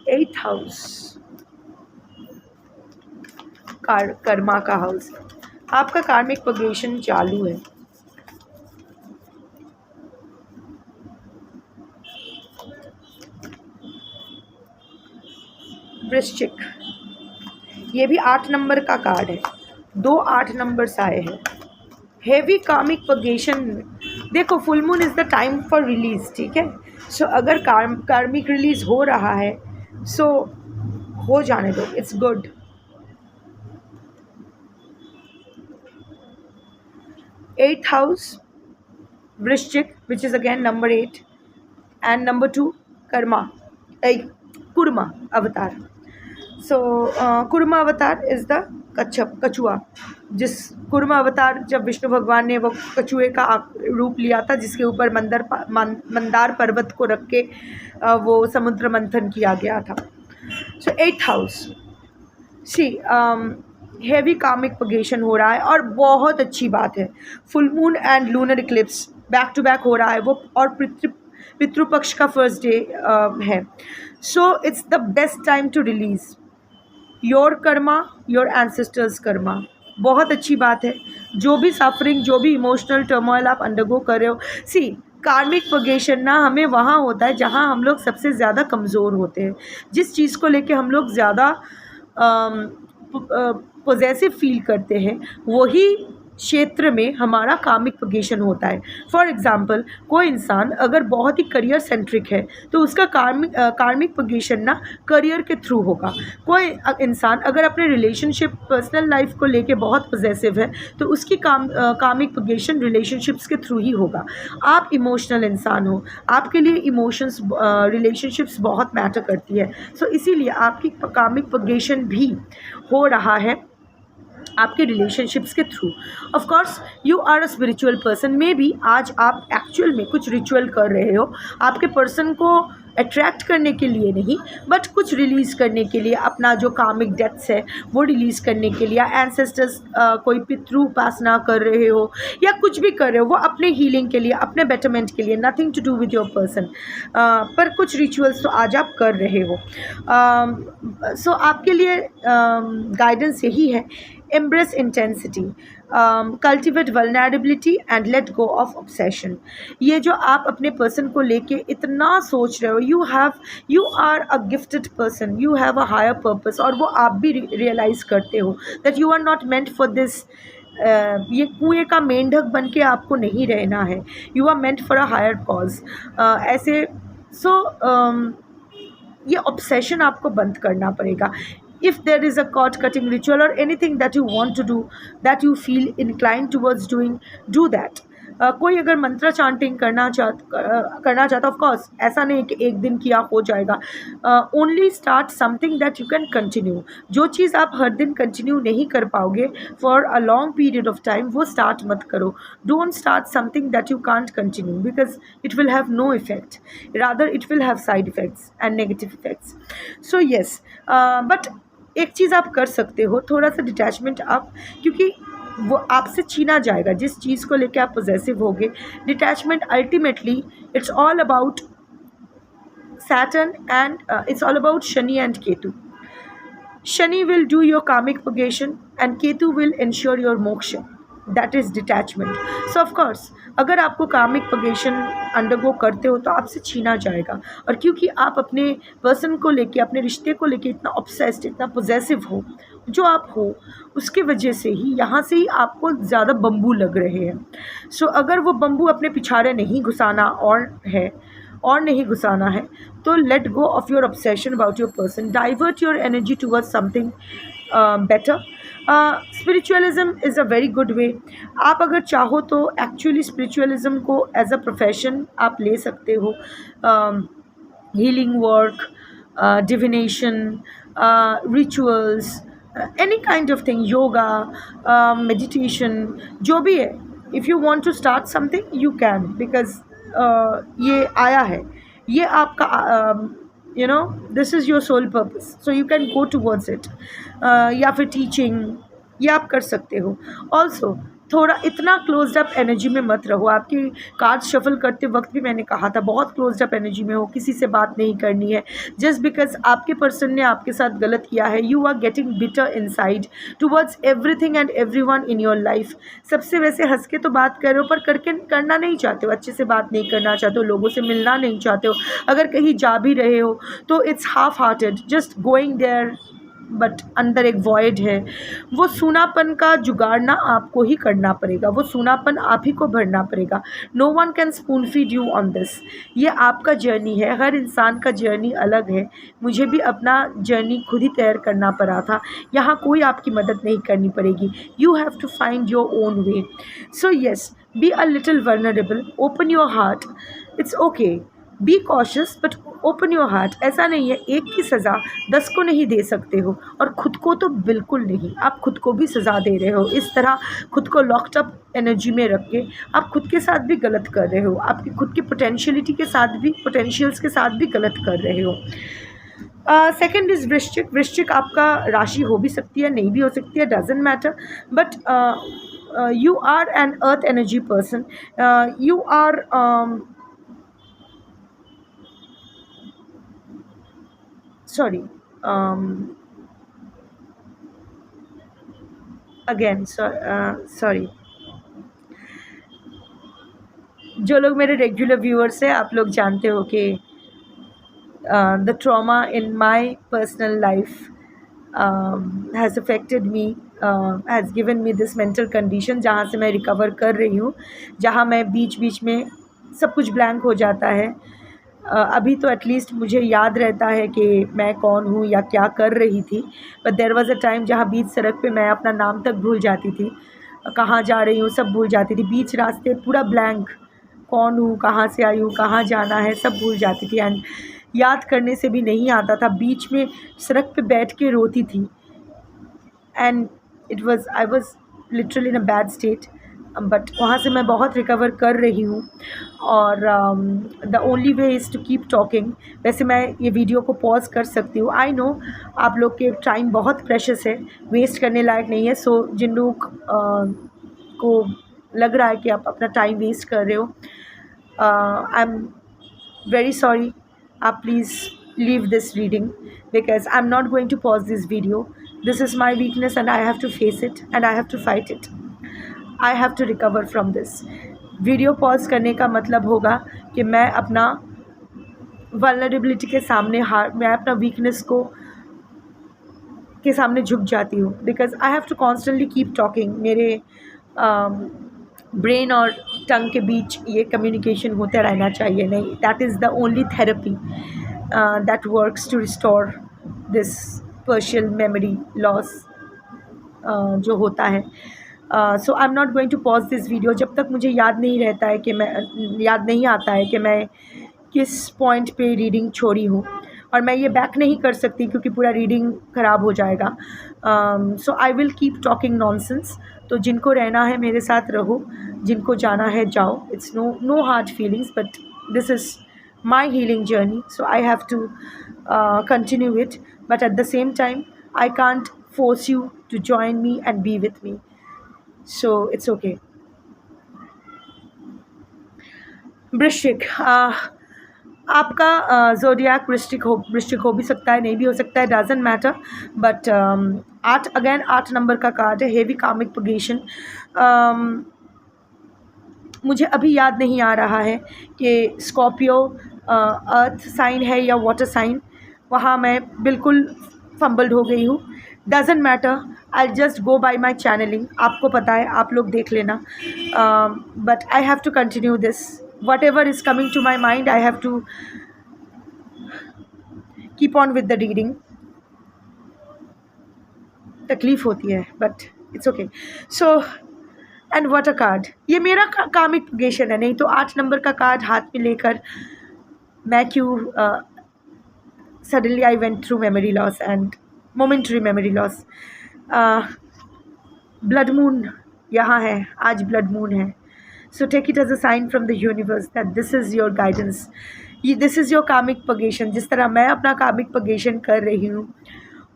एथ हाउस, कर्मा का हाउस, आपका कार्मिक प्रोग्रेशन चालू है। वृश्चिक, ये भी 8 नंबर का कार्ड है, 2 8 नंबर्स आए हैं। हेवी कार्मिक प्रोग्रेशन, देखो full moon is the time for release, ठीक है। सो अगर कार्मिक रिलीज हो रहा है सो हो जाने दो, इट्स गुड। एथ हाउस वृश्चिक, which is again number 8 and number 2 Kurma अवतार। सो कुर्मा अवतार इज़ द कछुआ, जिस कुर्मा अवतार जब विष्णु भगवान ने वो कछुए का रूप लिया था, जिसके ऊपर मंदार पर्वत को रख के वो समुद्र मंथन किया गया था। So 8th house, see heavy karmic progression हो रहा है और बहुत अच्छी बात है। Full moon and lunar eclipse back to back हो रहा है वो, और पितृपक्ष का फर्स्ट डे है। So it's the best time to release your karma, your ancestors karma. बहुत अच्छी बात है। जो भी सफरिंग, जो भी इमोशनल टर्मोइल आप अंडरगो कर रहे हो, सी कार्मिक प्रोग्रेशन ना हमें वहाँ होता है जहाँ हम लोग सबसे ज़्यादा कमज़ोर होते हैं, जिस चीज़ को लेके हम लोग ज़्यादा पॉजेसिव फील करते हैं, वही क्षेत्र में हमारा कार्मिक प्रोग्रेशन होता है। फॉर एग्ज़ाम्पल, कोई इंसान अगर बहुत ही करियर सेंट्रिक है तो उसका कार्मिक प्रोग्रेशन ना करियर के थ्रू होगा। कोई इंसान अगर अपने रिलेशनशिप, पर्सनल लाइफ को लेके बहुत पॉजेसिव है तो उसकी कार्मिक प्रोग्रेशन रिलेशनशिप्स के थ्रू ही होगा। आप इमोशनल इंसान हो, आपके लिए इमोशंस, रिलेशनशिप्स बहुत मैटर करती है। सो इसीलिए आपकी कार्मिक प्रोग्रेशन भी हो रहा है आपके रिलेशनशिप्स के through. Of course you are a spiritual person, maybe आज आप एक्चुअल में कुछ रिचुअल कर रहे हो आपके पर्सन को अट्रैक्ट करने के लिए नहीं, बट कुछ रिलीज़ करने के लिए, अपना जो कार्मिक डेथ्स है वो रिलीज़ करने के लिए, एंसेस्टर्स कोई पितृ उपासना कर रहे हो या कुछ भी कर रहे हो, वो अपने हीलिंग के लिए, अपने बेटरमेंट के लिए, nothing to do with your person, पर कुछ रिचुअल्स तो आज आप कर रहे हो। सो आपके लिए गाइडेंस यही है embrace intensity, cultivate vulnerability and let go of obsession. ये जो आप अपने पर्सन को लेके इतना सोच रहे हो, you are a gifted person, you have a higher purpose, और वो आप भी रियलाइज करते हो that you are not meant for this. ये कुएं का मेंढक बन के आपको नहीं रहना है, you are meant for a higher cause. ऐसे सो ये ऑब्सेशन आपको बंद करना पड़ेगा। If there is a cord cutting ritual और anything that you want to do, that you feel incline towards doing, do that. कोई अगर मंत्र चांटिंग करना चाहता, ऑफ कोर्स ऐसा नहीं कि एक दिन किया हो जाएगा। Only start something that you can continue. जो चीज़ आप हर दिन कंटिन्यू नहीं कर पाओगे for a long period of time, वो स्टार्ट मत करो। Don't start something that you can't continue because it will have no effect, rather it will have side effects and negative effects. So yes, but एक चीज़ आप कर सकते हो, थोड़ा सा डिटैचमेंट आप, क्योंकि वो आपसे छीना जाएगा जिस चीज़ को लेके आप पॉजेसिव होगे। Detachment ultimately it's all about Saturn and it's all about Shani and Ketu. Shani will do your karmic purgation and Ketu will ensure your moksha. That is detachment. So of course, अगर आपको कार्मिक पगेशन undergo करते हो तो आपसे छीना जाएगा, और क्योंकि आप अपने पर्सन को लेके, अपने रिश्ते को लेके इतना ऑब्सेस्ड, इतना पोजेसिव हो जो आप हो, उसके वजह से ही यहाँ से ही आपको ज़्यादा बम्बू लग रहे हैं। सो अगर वो बम्बू अपने पिछाड़े नहीं घुसाना और नहीं घुसाना है, तो let go of your obsession about your person, divert your energy towards something better. Spiritualism is a very good way. आप अगर चाहो तो एक्चुअली स्पिरिचुअलिज्म को एज अ प्रोफेशन आप ले सकते हो। Healing work, divination, rituals, any kind of thing, yoga, meditation, जो भी है, if you want to start something you can, because ये आया है, ये आपका you know this is your soul purpose, so you can go towards it. या फिर टीचिंग, ये आप कर सकते हो। ऑल्सो थोड़ा इतना क्लोज्ड अप एनर्जी में मत रहो। आपकी कार्ड शफल करते वक्त भी मैंने कहा था, बहुत क्लोज्ड अप एनर्जी में हो, किसी से बात नहीं करनी है। जस्ट बिकॉज आपके पर्सन ने आपके साथ गलत किया है, you are getting bitter inside towards everything and everyone in your life. सबसे वैसे हंस के तो बात कर रहे हो, पर करना नहीं चाहते हो, अच्छे से बात नहीं करना चाहते हो, लोगों से मिलना नहीं चाहते हो। अगर कहीं जा भी रहे हो तो it's half hearted, just going there, but अंदर एक वॉइड है। वो सूनापन का जुगाड़ना आपको ही करना पड़ेगा, वो सूनापन आप ही को भरना पड़ेगा। No one can spoon feed you on this. ये आपका जर्नी है, हर इंसान का जर्नी अलग है। मुझे भी अपना जर्नी खुद ही तैयार करना पड़ा था, यहाँ कोई आपकी मदद नहीं करनी पड़ेगी। You have to find your own way. So yes, be a little vulnerable, open your heart, it's okay, be cautious but open your heart. ऐसा नहीं है एक की सज़ा 10 को नहीं दे सकते हो, और ख़ुद को तो बिल्कुल नहीं, आप खुद को भी सज़ा दे रहे हो। इस तरह खुद को लॉक्ड अप एनर्जी में रख के आप खुद के साथ भी गलत कर रहे हो, आपकी खुद की पोटेंशियलिटी के साथ भी, पोटेंशियल्स के साथ भी गलत कर रहे हो। सेकेंड इज़ वृश्चिक। वृश्चिक आपका राशि हो भी सकती है, नहीं भी हो सकती है, doesn't matter, but you are an earth energy person. You are sorry again sorry, जो लोग मेरे रेगुलर व्यूअर्स हैं, आप लोग जानते हो कि the trauma in my personal life has affected me, has given me this mental condition, जहाँ से मैं रिकवर कर रही हूँ, जहाँ मैं बीच बीच में सब कुछ ब्लैंक हो जाता है। अभी तो एटलीस्ट मुझे याद रहता है कि मैं कौन हूँ या क्या कर रही थी, but there was a time जहाँ बीच सड़क पे मैं अपना नाम तक भूल जाती थी, कहाँ जा रही हूँ सब भूल जाती थी, बीच रास्ते पूरा ब्लैंक, कौन हूँ, कहाँ से आई हूँ, कहाँ जाना है, सब भूल जाती थी। एंड याद करने से भी नहीं आता था, बीच में सड़क पे बैठ के रोती थी, and I was literally in a bad state, but वहाँ से मैं बहुत रिकवर कर रही हूँ। और the only way is to keep talking. वैसे मैं ये वीडियो को पॉज कर सकती हूँ, आई नो आप लोग के टाइम बहुत प्रेशियस है, वेस्ट करने लायक नहीं है। सो जिन लोग को लग रहा है कि आप अपना टाइम वेस्ट कर रहे हो, आई एम वेरी सॉरी, आप please leave this reading because I'm not going to pause this video This is my weakness and I have to face it and I have to fight it. I have to recover from this. Video pause करने का मतलब होगा कि मैं अपना vulnerability के सामने मैं अपना वीकनेस के सामने झुक जाती हूँ, because I have to constantly keep talking. मेरे ब्रेन और टंग के बीच ये कम्युनिकेशन होते रहना चाहिए. नहीं, that is the only therapy that works to restore this partial memory loss जो होता है. So I am not going to pause this video जब तक मुझे याद नहीं आता है कि मैं किस पॉइंट पे रीडिंग छोड़ी हूँ, और मैं ये बैक नहीं कर सकती क्योंकि पूरा रीडिंग ख़राब हो जाएगा. So I will keep talking nonsense. तो जिनको रहना है मेरे साथ रहो, जिनको जाना है जाओ. It's no hard feelings, but this is my healing journey, so I have to continue it. But at the same time I can't force you to join me and be with me, so it's okay. वृश्चिक, आपका ज़ोडियाक वृश्चिक हो भी सकता है, नहीं भी हो सकता है, डजंट मैटर. बट 8 नंबर का कार्ड है, हेवी कार्मिक पगेशन. मुझे अभी याद नहीं आ रहा है कि स्कॉर्पियो अर्थ साइन है या वाटर साइन. वहाँ मैं बिल्कुल फंबल्ड हो गई हूँ. Doesn't matter, I just go by my channelling. आपको पता है, आप लोग देख लेना. But I have to continue this. Whatever is coming to my mind, I have to keep on with the reading. तकलीफ़ होती है, but it's okay. So and what a card. ये मेरा कार्मिक पगेशन है. नहीं तो 8 नंबर का कार्ड हाथ में लेकर मैं क्यों suddenly I went through memory loss and momentary memory loss. Blood moon यहाँ है, आज ब्लड मून है. So take it as a sign from the universe that this is your guidance. This is your karmic purgation. जिस तरह मैं अपना कार्मिक पगेशन कर रही हूँ,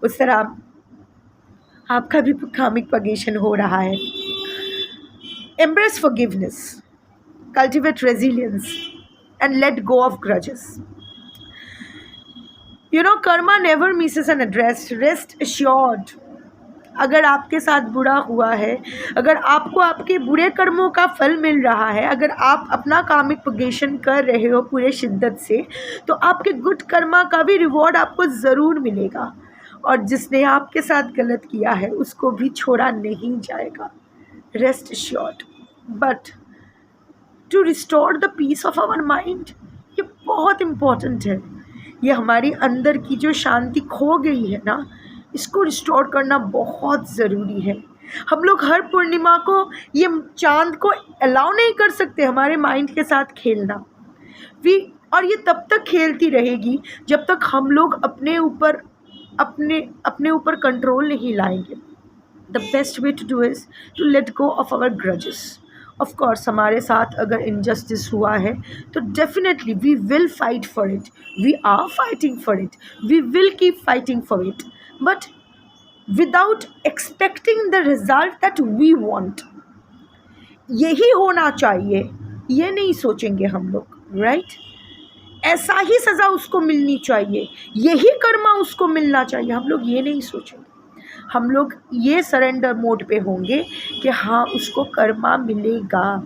उस तरह आपका भी कार्मिक पगेशन हो रहा है. Embrace forgiveness, cultivate resilience, and let go of grudges. You know, karma never misses an address. Rest assured. अगर आपके साथ बुरा हुआ है, अगर आपको आपके बुरे कर्मों का फल मिल रहा है, अगर आप अपना कार्मिक पगेशन कर रहे हो पूरे शिद्दत से, तो आपके गुड कर्मा का भी रिवॉर्ड आपको ज़रूर मिलेगा. और जिसने आपके साथ गलत किया है उसको भी छोड़ा नहीं जाएगा. Rest assured. But to restore the peace of our mind, ये बहुत इम्पॉर्टेंट है. ये हमारी अंदर की जो शांति खो गई है ना, इसको रिस्टोर करना बहुत ज़रूरी है. हम लोग हर पूर्णिमा को ये चांद को अलाउ नहीं कर सकते हमारे माइंड के साथ खेलना. और ये तब तक खेलती रहेगी जब तक हम लोग अपने ऊपर कंट्रोल नहीं लाएंगे. The best way to do is to let go of our grudges. Of course हमारे साथ अगर इनजस्टिस हुआ है तो definitely we will fight for it. We are fighting for it. We will keep fighting for it, but without expecting the result that we want. यही होना चाहिए, ये नहीं सोचेंगे हम लोग, राइट? ऐसा ही सज़ा उसको मिलनी चाहिए, यही कर्मा उसको मिलना चाहिए. हम लोग ये नहीं सोचेंगे. हम लोग ये सरेंडर मोड पे होंगे कि हाँ, उसको कर्मा मिलेगा.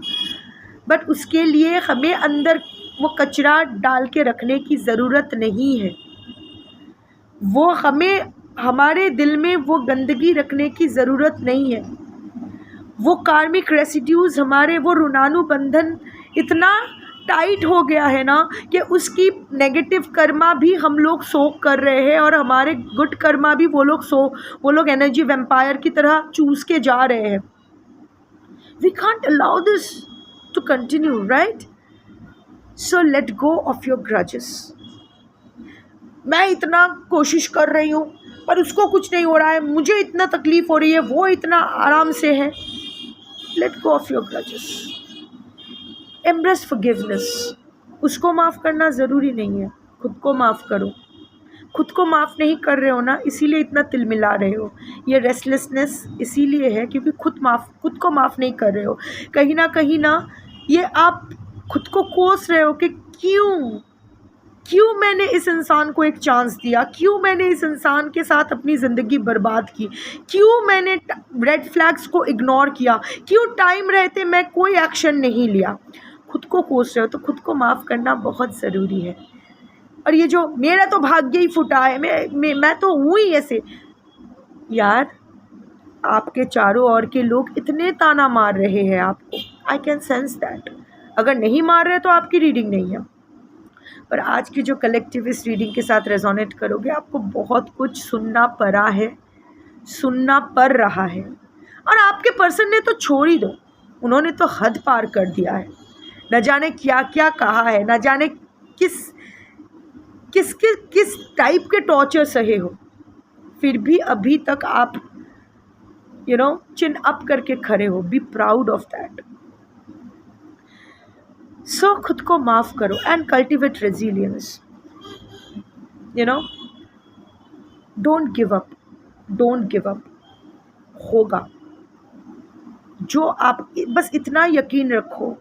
बट उसके लिए हमें अंदर वो कचरा डाल के रखने की ज़रूरत नहीं है. वो हमें हमारे दिल में वो गंदगी रखने की ज़रूरत नहीं है. वो कार्मिक रेसिड्यूज़, हमारे वो ऋणानुबंधन इतना टाइट हो गया है ना कि उसकी नेगेटिव कर्मा भी हम लोग सोख कर रहे हैं, और हमारे गुड कर्मा भी वो लोग एनर्जी वेम्पायर की तरह चूस के जा रहे हैं. We can't allow this to continue, right? So let go of your grudges. मैं इतना कोशिश कर रही हूँ पर उसको कुछ नहीं हो रहा है, मुझे इतना तकलीफ़ हो रही है, वो इतना आराम से है. Late go of your grudges. Embrace forgiveness. उसको माफ़ करना ज़रूरी नहीं है, खुद को माफ़ करो. खुद को माफ़ नहीं कर रहे हो ना, इसीलिए इतना तिलमिला रहे हो. ये रेस्टलेसनेस इसीलिए है क्योंकि खुद को माफ़ नहीं कर रहे हो. कहीं ना ये आप खुद को कोस रहे हो कि क्यों क्यों मैंने इस इंसान को एक चांस दिया, क्यों मैंने इस इंसान के साथ अपनी ज़िंदगी बर्बाद की, क्यों मैंने रेड फ्लैग्स को इग्नोर किया, क्यों टाइम रहते मैं कोई एक्शन नहीं लिया। खुद को कोस रहे हो तो खुद को माफ़ करना बहुत ज़रूरी है। और ये जो मेरा तो भाग्य ही फुटा है, मैं तो हूँ ही ऐसे, यार आपके चारों ओर के लोग इतने ताना मार रहे हैं आपको, आई कैन सेंस दैट। अगर नहीं मार रहे तो आपकी रीडिंग नहीं है, पर आज की जो कलेक्टिव इस रीडिंग के साथ रेजोनेट करोगे, आपको बहुत कुछ सुनना पड़ा है, सुनना पड़ रहा है। और आपके पर्सन ने तो छोड़ ही दो, उन्होंने तो हद पार कर दिया है, न जाने क्या क्या कहा है, न जाने किस टाइप के टॉर्चर सहे हो, फिर भी अभी तक आप चिन अप करके खड़े हो। Be proud of that. So खुद को माफ़ करो and cultivate resilience. Don't give up, don't give up. होगा जो आप, बस इतना यकीन रखो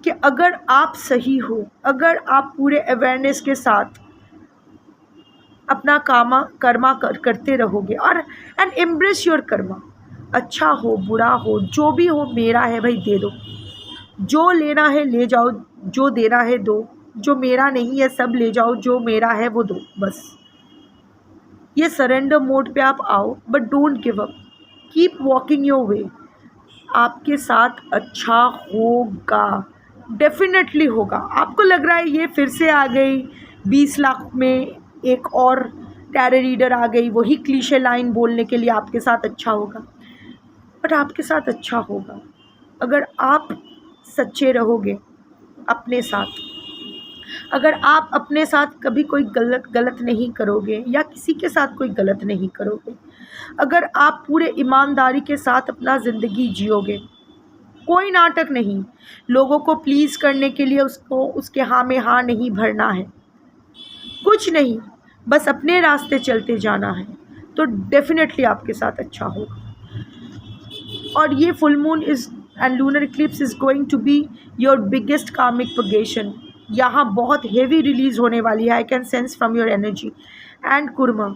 कि अगर आप सही हो, अगर आप पूरे अवेयरनेस के साथ अपना कर्मा करते रहोगे और एंड एम्ब्रेस योर कर्मा, अच्छा हो बुरा हो जो भी हो, मेरा है भाई दे दो, जो लेना है ले जाओ, जो देना है दो, जो मेरा नहीं है सब ले जाओ, जो मेरा है वो दो, बस ये सरेंडर मोड पे आप आओ। But don't give up, keep walking your way. आपके साथ अच्छा होगा, डेफिनेटली होगा। आपको लग रहा है ये फिर से आ गई 20 लाख में एक और टैरो रीडर आ गई वही क्लीशे लाइन बोलने के लिए आपके साथ अच्छा होगा, बट आपके साथ अच्छा होगा अगर आप सच्चे रहोगे अपने साथ, अगर आप अपने साथ कभी कोई गलत नहीं करोगे या किसी के साथ कोई गलत नहीं करोगे, अगर आप पूरे ईमानदारी के साथ अपना ज़िंदगी जियोगे, कोई नाटक नहीं, लोगों को प्लीज़ करने के लिए उसके हाँ में हाँ नहीं भरना है, कुछ नहीं, बस अपने रास्ते चलते जाना है, तो डेफिनेटली आपके साथ अच्छा होगा। और ये full moon is and lunar eclipse is going to be your biggest karmic purgation. यहाँ बहुत हेवी रिलीज होने वाली है, I can sense from your energy and Kurma.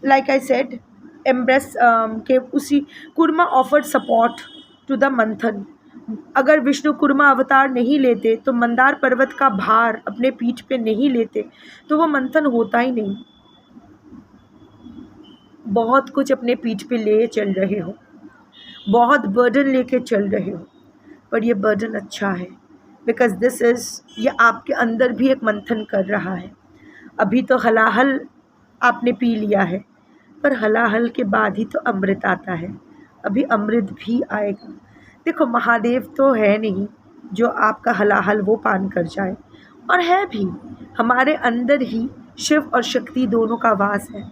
Like I said, embrace के उसी Kurma offered support to the manthan. अगर विष्णु कुर्मा अवतार नहीं लेते, तो मंदार पर्वत का भार अपने पीठ पे नहीं लेते, तो वो मंथन होता ही नहीं। बहुत कुछ अपने पीठ पे ले चल रहे हो, बहुत बर्डन लेके चल रहे हो, पर ये बर्डन अच्छा है, बिकॉज दिस इज़, ये आपके अंदर भी एक मंथन कर रहा है। अभी तो हलाहल आपने पी लिया है, पर हलाहल के बाद ही तो अमृत आता है, अभी अमृत भी आएगा। देखो, महादेव तो है नहीं जो आपका हलाहल वो पान कर जाए, और है भी हमारे अंदर ही शिव और शक्ति दोनों का वास है,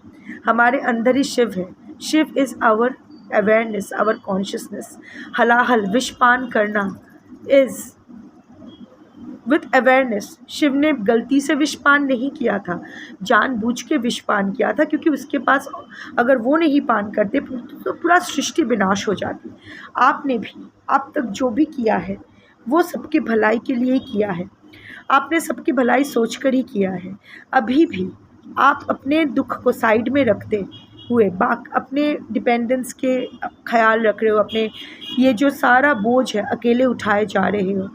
हमारे अंदर ही शिव है। Shiv is our awareness, our consciousness. हलाहल विषपान करना इज़ विथ अवेयरनेस। शिव ने गलती से विषपान नहीं किया था, जानबूझ के विषपान किया था, क्योंकि उसके पास अगर वो नहीं पान करते तो पूरा सृष्टि विनाश हो जाती। आपने भी आप तक जो भी किया है वो सबकी भलाई के लिए किया है, आपने सबकी भलाई सोच कर ही किया है। अभी भी आप अपने दुख को साइड में रखते हुए अपने डिपेंडेंस के ख्याल रख रहे हो, अपने ये जो सारा बोझ है अकेले उठाए जा रहे हो,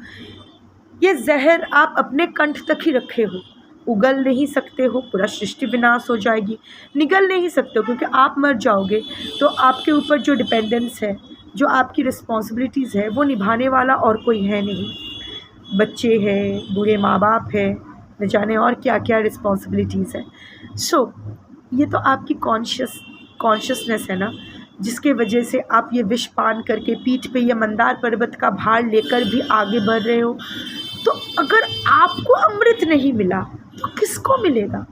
ये जहर आप अपने कंठ तक ही रखे हो, उगल नहीं सकते हो, पूरा सृष्टि विनाश हो जाएगी, निगल नहीं सकते हो, क्योंकि आप मर जाओगे तो आपके ऊपर जो डिपेंडेंस है, जो आपकी रिस्पॉन्सिबिलिटीज़ है, वो निभाने वाला और कोई है नहीं। बच्चे हैं, बूढ़े माँ बाप है, न जाने और क्या क्या रिस्पॉन्सिबिलिटीज़ है। सो ये तो आपकी कॉन्शियसनेस है ना, जिसके वजह से आप ये विष पान करके पीठ पे ये मंदार पर्वत का भार लेकर भी आगे बढ़ रहे हो। तो अगर आपको अमृत नहीं मिला तो किसको मिलेगा?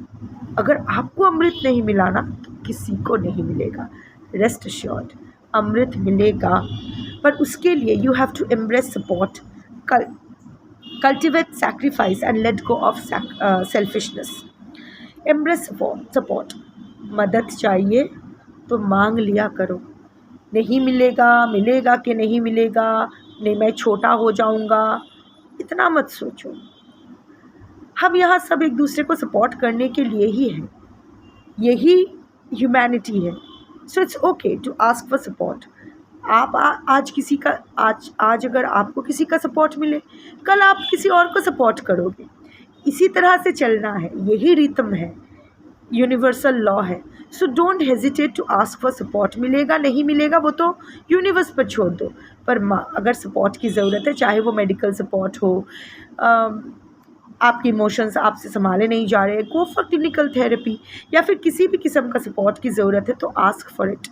अगर आपको अमृत नहीं मिला ना, तो किसी को नहीं मिलेगा। रेस्ट अश्योर्ड, अमृत मिलेगा, पर उसके लिए you have to embrace support, cultivate sacrifice and let go of selfishness. Embrace support, मदद चाहिए तो मांग लिया करो। नहीं मिलेगा कि नहीं मिलेगा, नहीं मैं छोटा हो जाऊंगा, इतना मत सोचो। हम यहाँ सब एक दूसरे को सपोर्ट करने के लिए ही हैं, यही ह्यूमैनिटी है। So it's okay to ask for support. आप आज किसी का आज अगर आपको किसी का सपोर्ट मिले, कल आप किसी और को सपोर्ट करोगे। इसी तरह से चलना है, यही रिथम है, यूनिवर्सल लॉ है। So don't hesitate to ask for support. मिलेगा नहीं मिलेगा वो तो यूनिवर्स पर छोड़ दो, पर अगर सपोर्ट की ज़रूरत है, चाहे वो मेडिकल सपोर्ट हो, आपके इमोशंस आपसे संभाले नहीं जा रहे, गो फॉर क्लिनिकल थेरेपी, या फिर किसी भी किस्म का सपोर्ट की ज़रूरत है तो आस्क फॉर इट।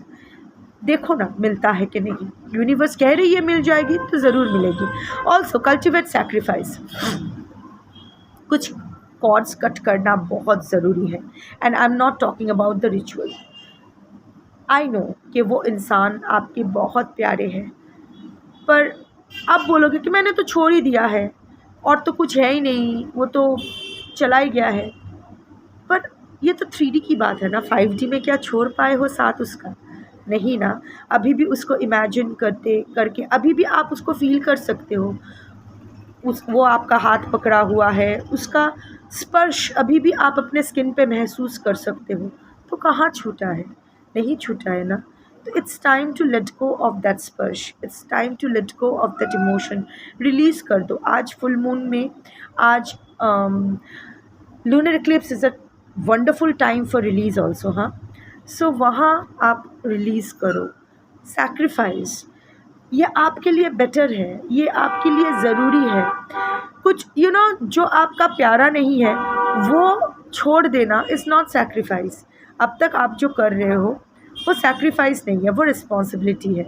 देखो ना मिलता है कि नहीं। यूनिवर्स कह रही है मिल जाएगी तो ज़रूर मिलेगी। Also cultivate sacrifice. कुछ कॉर्ड्स कट करना बहुत ज़रूरी है, and I am not talking about the ritual. I know कि वो इंसान आपके बहुत प्यारे हैं, पर आप बोलोगे कि मैंने तो छोड़ ही दिया है और तो कुछ है ही नहीं, वो तो चला ही गया है। पर ये तो 3D की बात है ना, 5D में क्या छोड़ पाए हो साथ उसका? नहीं ना। अभी भी उसको इमेजिन करके अभी भी आप उसको फील कर सकते हो। वो आपका हाथ पकड़ा हुआ है, उसका स्पर्श अभी भी आप अपने स्किन पे महसूस कर सकते हो। तो कहाँ छूटा है? नहीं छूटा है ना। तो it's time to let go of that स्पर्श, it's time to let go of that emotion. Release कर दो। आज फुल मून में, आज lunar eclipse is a wonderful time for release also. हाँ, सो वहाँ आप रिलीज़ करो। सैक्रिफाइस, ये आपके लिए बेटर है, ये आपके लिए ज़रूरी है। कुछ जो आपका प्यारा नहीं है वो छोड़ देना इज़ नॉट सैक्रिफाइस। अब तक आप जो कर रहे हो वो सैक्रिफाइस नहीं है, वो रिस्पॉन्सिबिलिटी है।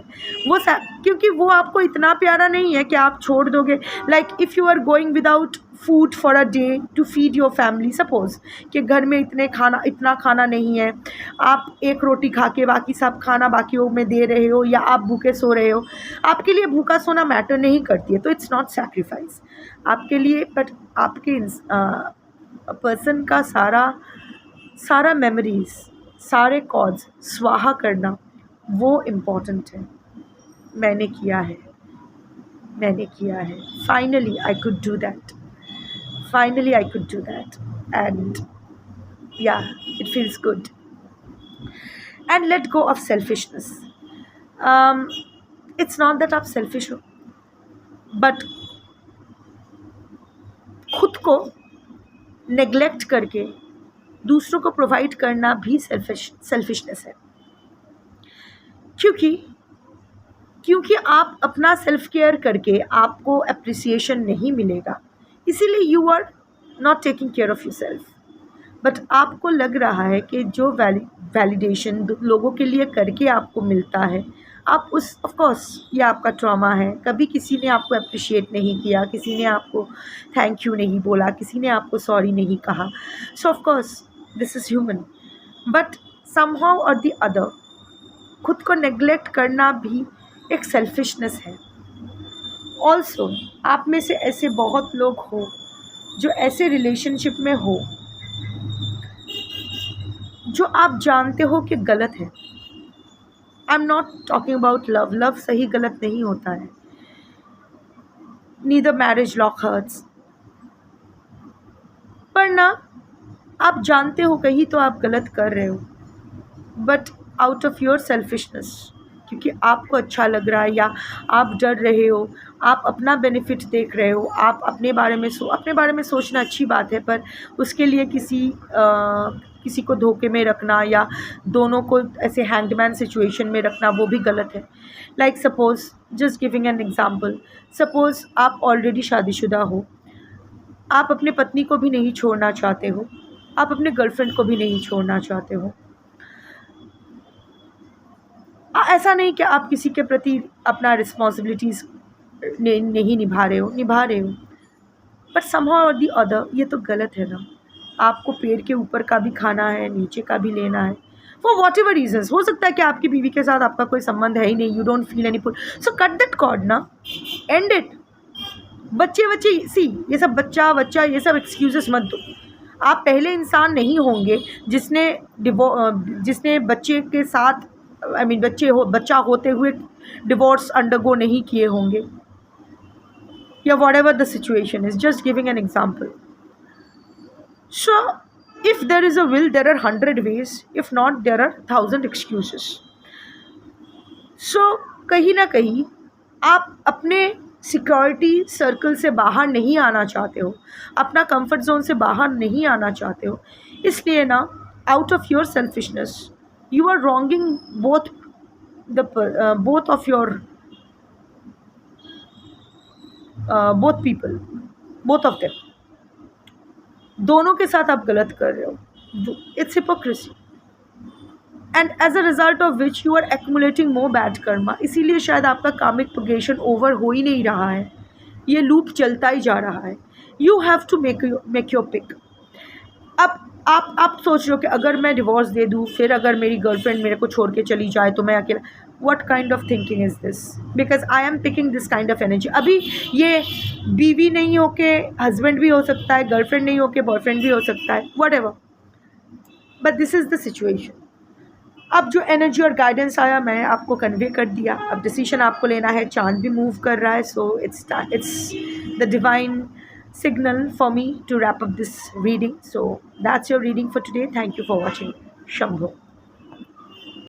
क्योंकि वो आपको इतना प्यारा नहीं है कि आप छोड़ दोगे। Like if you are going without food for a day to feed your family, suppose कि घर में इतना खाना नहीं है, आप एक रोटी खा के बाकी सब खाना बाकियों में दे रहे हो, या आप भूखे सो रहे हो, आपके लिए भूखा सोना मैटर नहीं करती है, तो इट्स नॉट सैक्रिफाइस आपके लिए। बट आपके पर्सन का सारा मेमोरीज, सारे कॉज स्वाहा करना, वो इम्पॉर्टेंट है। मैंने किया है। Finally I could do that and yeah, it feels good. And let go of selfishness. It's not that आप selfish हो, but खुद को नेग्लेक्ट करके दूसरों को प्रोवाइड करना भी सेल्फिशनेस है। क्योंकि आप अपना सेल्फ केयर करके आपको अप्रिसिएशन नहीं मिलेगा, इसीलिए you are not taking care of your self. But आपको लग रहा है कि जो वैलिडेशन लोगों के लिए करके आपको मिलता है, आप ऑफ कोर्स ये आपका ट्रॉमा है। कभी किसी ने आपको अप्रिशिएट नहीं किया, किसी ने आपको थैंक यू नहीं बोला, किसी ने आपको सॉरी नहीं कहा। सो of course this is human, but somehow or the other खुद को नेग्लेक्ट करना भी एक सेल्फिशनेस है। ऑल्सो आप में से ऐसे बहुत लोग हो जो ऐसे रिलेशनशिप में हो जो आप जानते हो कि गलत है। आई am not talking about love सही गलत नहीं होता है। नीदर मैरिज लॉ हर्ट्स, पर ना आप जानते हो कहीं तो आप गलत कर रहे हो, but out of your selfishness, क्योंकि आपको अच्छा लग रहा है, या आप डर रहे हो, आप अपना बेनिफिट देख रहे हो, आप अपने बारे में सोचना अच्छी बात है, पर उसके लिए किसी को धोखे में रखना या दोनों को ऐसे हैंगमैन सिचुएशन में रखना, वो भी गलत है। Like suppose, just giving an example, suppose आप ऑलरेडी शादीशुदा हो, आप अपने पत्नी को भी नहीं छोड़ना चाहते हो, आप अपने गर्लफ्रेंड को भी नहीं छोड़ना चाहते हो। ऐसा नहीं कि आप किसी के प्रति अपना रिस्पॉन्सिबिलिटीज़ नहीं निभा रहे हो, बट समहाउ और दी अदर ये तो गलत है ना। आपको पेड़ के ऊपर का भी खाना है, नीचे का भी लेना है, फॉर वॉट एवर रीजन्स। हो सकता है कि आपकी बीवी के साथ आपका कोई संबंध है ही नहीं, you don't feel any pull, so cut that cord ना, एंड इट। बच्चे ये सब बच्चा ये सब एक्सक्यूजेस मत दो। आप पहले इंसान नहीं होंगे जिसने बच्चे के साथ बच्चा होते हुए डिवोर्स अंडरगो नहीं किए होंगे, या what ever the situation is, just giving an example. So if there is a will, there are 100 ways. If not, there are 1,000 excuses. So कहीं ना कहीं आप अपने सिक्योरिटी सर्कल से बाहर नहीं आना चाहते हो, अपना कंफर्ट जोन से बाहर नहीं आना चाहते हो, इसलिए ना out of your selfishness you are wronging both of your both people, both of them, दोनों के साथ आप गलत कर रहे हो. It's hypocrisy and as a result of which you are accumulating more bad karma. इसीलिए शायद आपका कामिक प्रोग्रेशन ओवर हो ही नहीं रहा है, ये लूप चलता ही जा रहा है. You have to make your pick. अब आप सोच रहे हो कि अगर मैं डिवोर्स दे दूँ, फिर अगर मेरी गर्लफ्रेंड मेरे को छोड़ के चली जाए तो मैं अकेला. What kind of thinking is this? Because I am picking this kind of energy. अभी ये बीवी नहीं हो के हस्बैंड भी हो सकता है, गर्लफ्रेंड नहीं हो के बॉयफ्रेंड भी हो सकता है, what ever, but this is the situation. अब जो एनर्जी और गाइडेंस आया मैं आपको कन्वे कर दिया. अब डिसीजन आपको लेना है. चांद भी मूव कर रहा है, so it's the divine signal for me to wrap up this reading. So that's your reading for today. Thank you for watching. Shambho.